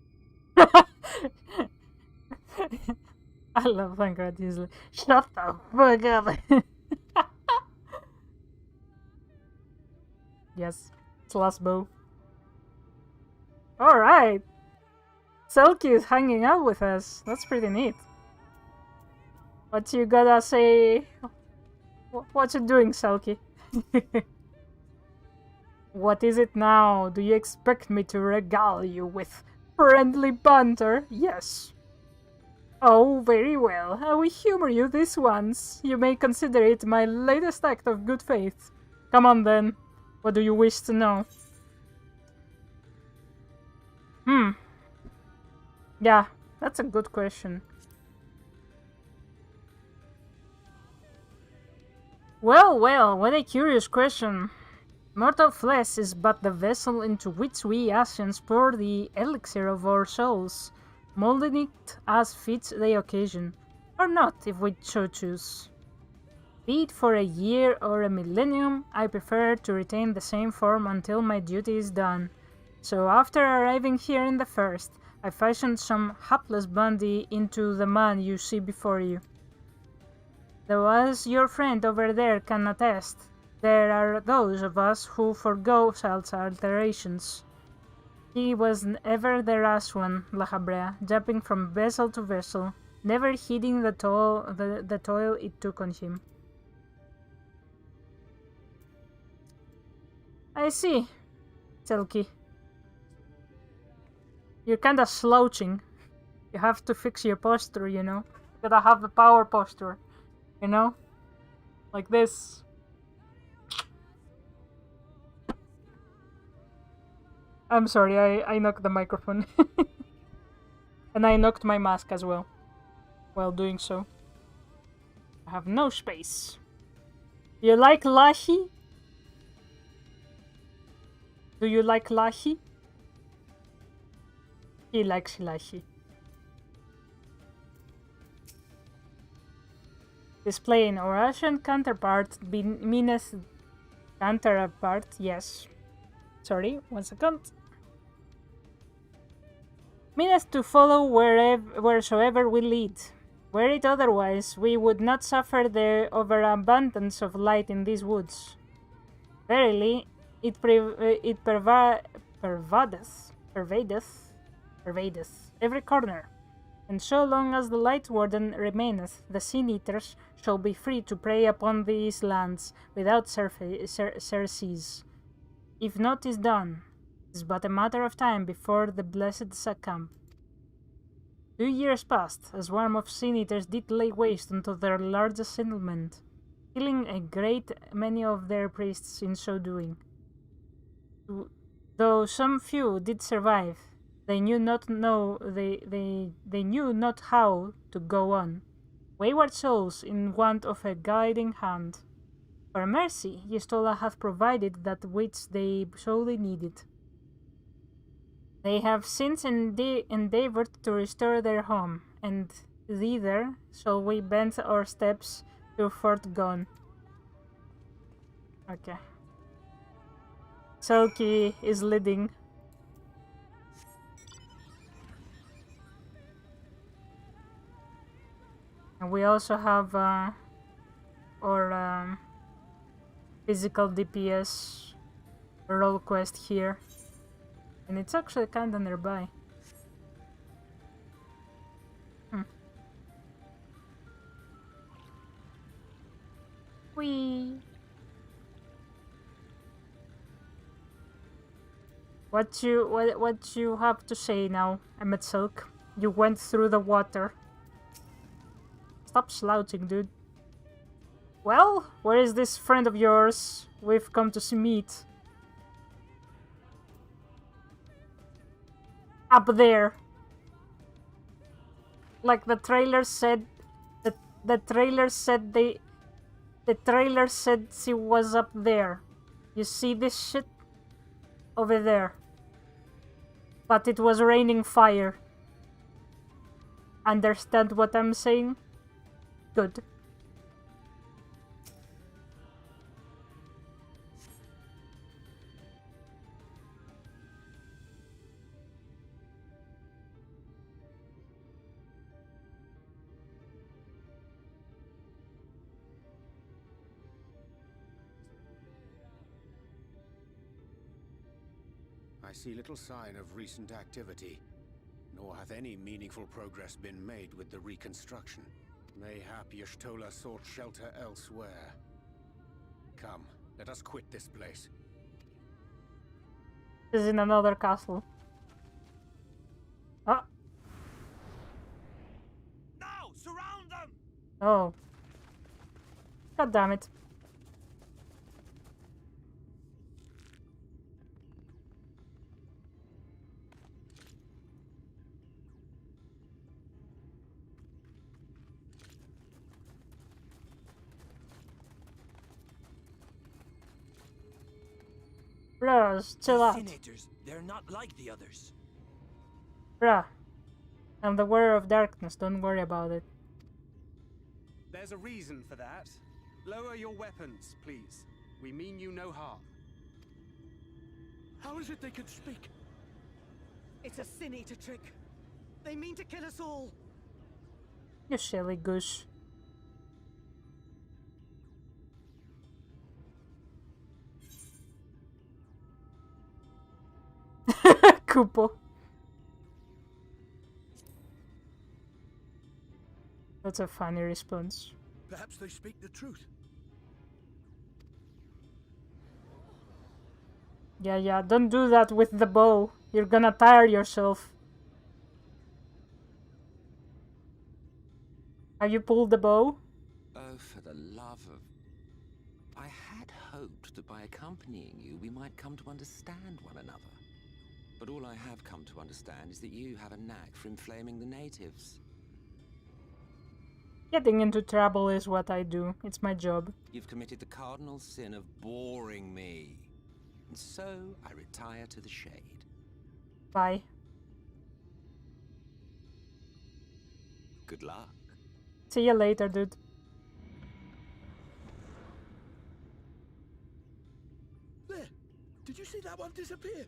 I love Thancred easily. Shut the fuck up. Yes, it's last bow. Alright. Selkie is hanging out with us. That's pretty neat. What you gotta say? What you doing, Selkie? What is it now? Do you expect me to regale you with friendly banter? Yes. Oh, very well. I will humor you this once. You may consider it my latest act of good faith. Come on then. What do you wish to know? Yeah, that's a good question. Well, well, what a curious question. Mortal flesh is but the vessel into which we Asians pour the elixir of our souls, molding it as fits the occasion, or not if we so choose. Be it for a year or a millennium, I prefer to retain the same form until my duty is done. So after arriving here in the first, I fashioned some hapless bandy into the man you see before you. Though as your friend over there can attest, there are those of us who forgo such alterations. He was ever the rash one, La Habrea, jumping from vessel to vessel, never heeding the toil it took on him. I see, Selkie. You're kinda slouching. You have to fix your posture, you know? You gotta have the power posture, you know? Like this. I'm sorry, I knocked the microphone. And I knocked my mask as well, while doing so. I have no space. You like Lahi? Do you like Lahi? He likes Lahi. Displaying our Asian counterpart, Mina's counterpart, yes. Sorry, 1 second. Means to follow wheresoever we lead. Were it otherwise, we would not suffer the overabundance of light in these woods. Verily, it pervadeth every corner. And so long as the Light Warden remaineth, the Sin-Eaters shall be free to prey upon these lands without surcease. If naught is done, it is but a matter of time before the blessed succumb. 2 years passed, a swarm of Sin-Eaters did lay waste unto their large settlement, killing a great many of their priests in so doing. Though some few did survive, they knew not how to go on. Wayward souls in want of a guiding hand. For mercy, Yestola hath provided that which they sorely needed. They have since endeavored to restore their home, and thither shall we bend our steps to Fort Gone. Okay. Selkie is leading. And we also have our physical DPS role quest here. And it's actually kinda nearby. Whee! What you have to say now, Emmet Silk? You went through the water. Stop slouching, dude. Well, where is this friend of yours we've come to meet? Up there. Like the trailer said, the trailer said she was up there. You see this shit? Over there. But it was raining fire. Understand what I'm saying? Good. I see little sign of recent activity, nor hath any meaningful progress been made with the reconstruction. Mayhap Y'shtola sought shelter elsewhere. Come, let us quit this place. This is in another castle. Oh. Now, surround them! Oh. God damn it. Bruh, chill out. Senators, they're not like the others. Bruh. I'm the wearer of darkness, don't worry about it. There's a reason for that. Lower your weapons, please. We mean you no harm. How is it they can speak? It's a Sin Eater trick. They mean to kill us all. You silly goose. Kupo. That's a funny response. Perhaps they speak the truth. Yeah, don't do that with the bow. You're gonna tire yourself. Have you pulled the bow? Oh, for the love of... I had hoped that by accompanying you, we might come to understand one another. But all I have come to understand is that you have a knack for inflaming the natives. Getting into trouble is what I do. It's my job. You've committed the cardinal sin of boring me. And so, I retire to the shade. Bye. Good luck. See you later, dude. There! Did you see that one disappear?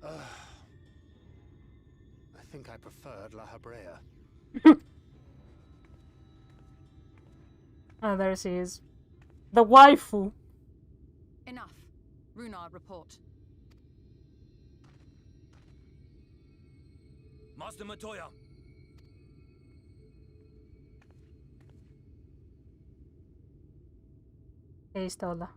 I think I preferred La Habrea. Oh, there she is. The waifu. Enough. Runard, report. Master Matoya! Hey, Stola.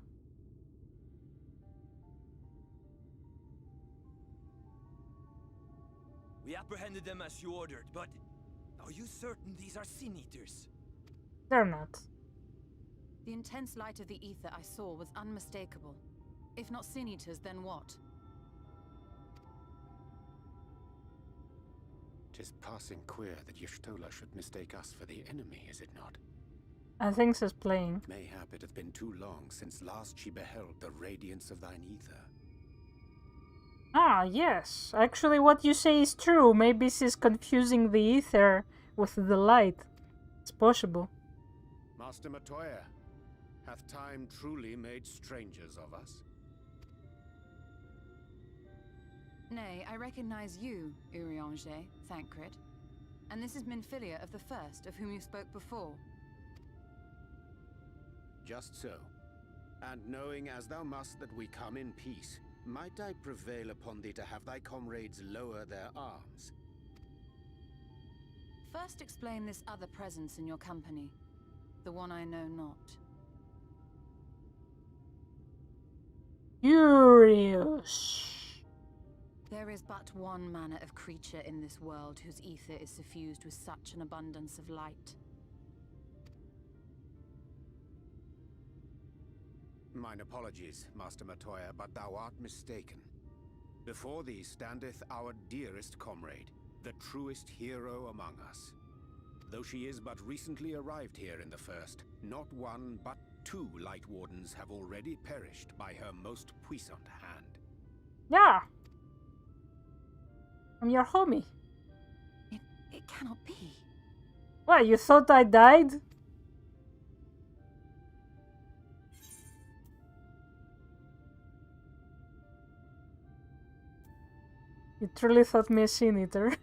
We apprehended them as you ordered, but are you certain these are Sin Eaters? They're not. The intense light of the ether I saw was unmistakable. If not Sin Eaters, then what? 'Tis passing queer that Y'shtola should mistake us for the enemy, is it not? I think she's playing. Mayhap it hath been too long since last she beheld the radiance of thine ether. Ah, yes. Actually, what you say is true. Maybe she's confusing the ether with the light. It's possible. Master Matoya, hath time truly made strangers of us? Nay, I recognize you, Urianger, Thancred. And this is Minfilia of the First, of whom you spoke before. Just so. And knowing as thou must that we come in peace, might I prevail upon thee to have thy comrades lower their arms? First explain this other presence in your company. The one I know not. Curious. There is but one manner of creature in this world whose ether is suffused with such an abundance of light. Mine apologies, Master Matoya, but thou art mistaken. Before thee standeth our dearest comrade, the truest hero among us. Though she is but recently arrived here in the First, not one but 2 Light Wardens have already perished by her most puissant hand. Yeah. I'm your homie. It cannot be. What, you thought I died? You truly thought me a Sin Eater.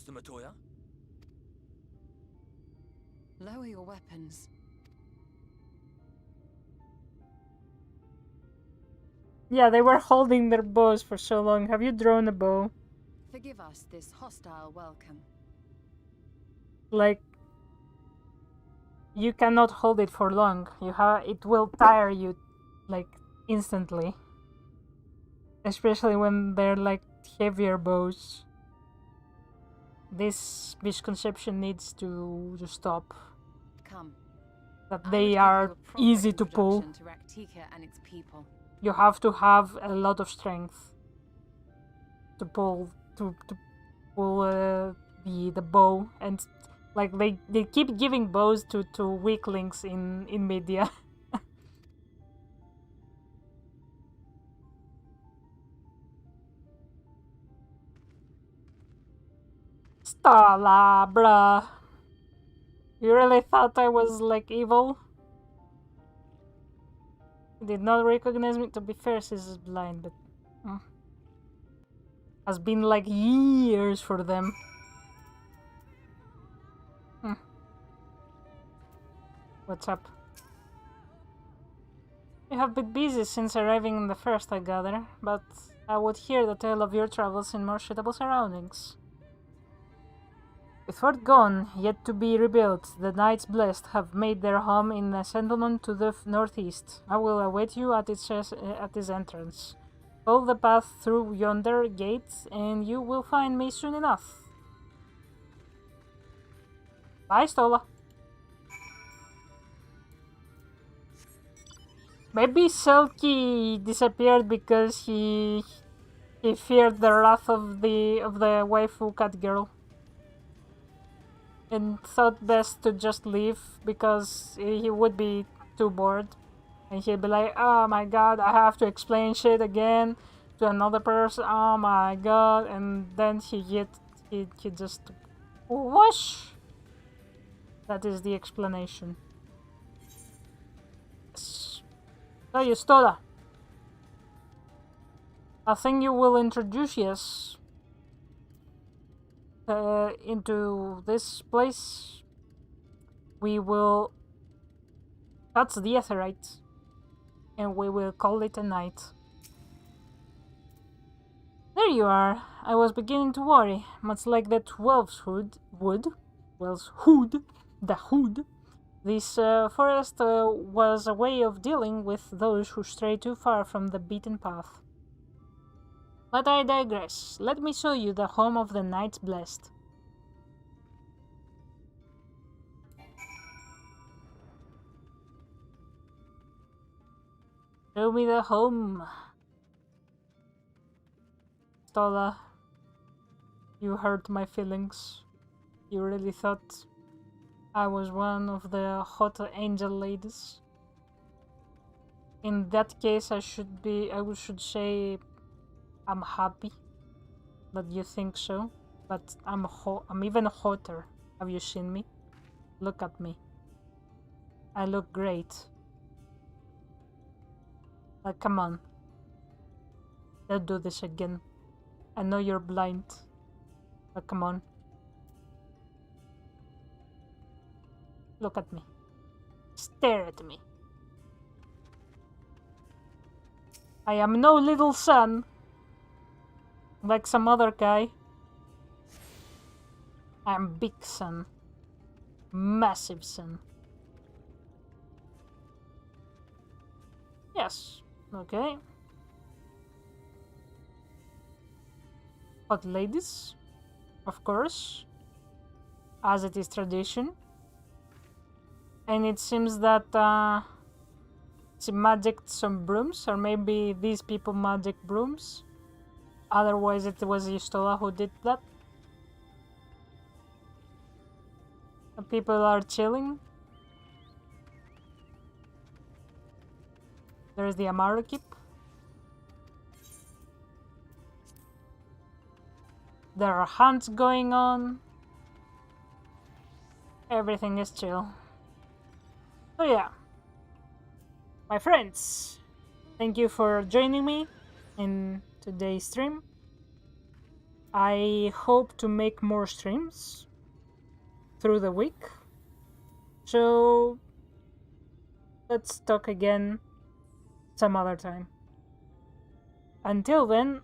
Mr. Matoya? Lower your weapons. Yeah, they were holding their bows for so long. Have you drawn a bow? Forgive us this hostile welcome. Like, you cannot hold it for long. It will tire you, like, instantly. Especially when they're like heavier bows. This misconception needs to stop. Come. That they are easy to pull. To Raktika and its people. You have to have a lot of strength to pull the bow, and like they keep giving bows to weaklings in media. Stala, bruh. You really thought I was like evil? He did not recognize me. To be fair, she's blind, but has been like years for them. What's up? You have been busy since arriving in the first, I gather, but I would hear the tale of your travels in more suitable surroundings. With Fort gone, yet to be rebuilt, the Knights Blessed have made their home in a settlement to the northeast. I will await you at its entrance. Follow the path through yonder gate, and you will find me soon enough. Bye, Stola. Maybe Selkie disappeared because he feared the wrath of the waifu cat girl, and thought best to just leave because he would be too bored, and he'd be like, "Oh my god, I have to explain shit again to another person. Oh my god!" And then he just whoosh. That is the explanation. So you Stola. I think you will introduce us into this place. We will... That's the Aetherite. And we will call it a night. There you are. I was beginning to worry. Much like that the hood. This forest was a way of dealing with those who stray too far from the beaten path. But I digress. Let me show you the home of the Knights Blessed. Show me the home. Stola, you hurt my feelings. You really thought I was one of the hot angel ladies. In that case, I should say I'm happy that you think so, but I'm even hotter. Have you seen me? Look at me. I look great. Like, come on. Don't do this again. I know you're blind, but come on. Look at me. Stare at me. I am no little son, like some other guy. I'm big son. Massive son. Yes. Okay. Hot ladies, of course, as it is tradition. And it seems that she magicked some brooms, or maybe these people magic brooms. Otherwise, it was Yustola who did that. The people are chilling. There's the Amaru keep. There are hunts going on. Everything is chill. So yeah, my friends, thank you for joining me in today's stream. I hope to make more streams through the week. So let's talk again some other time. Until then,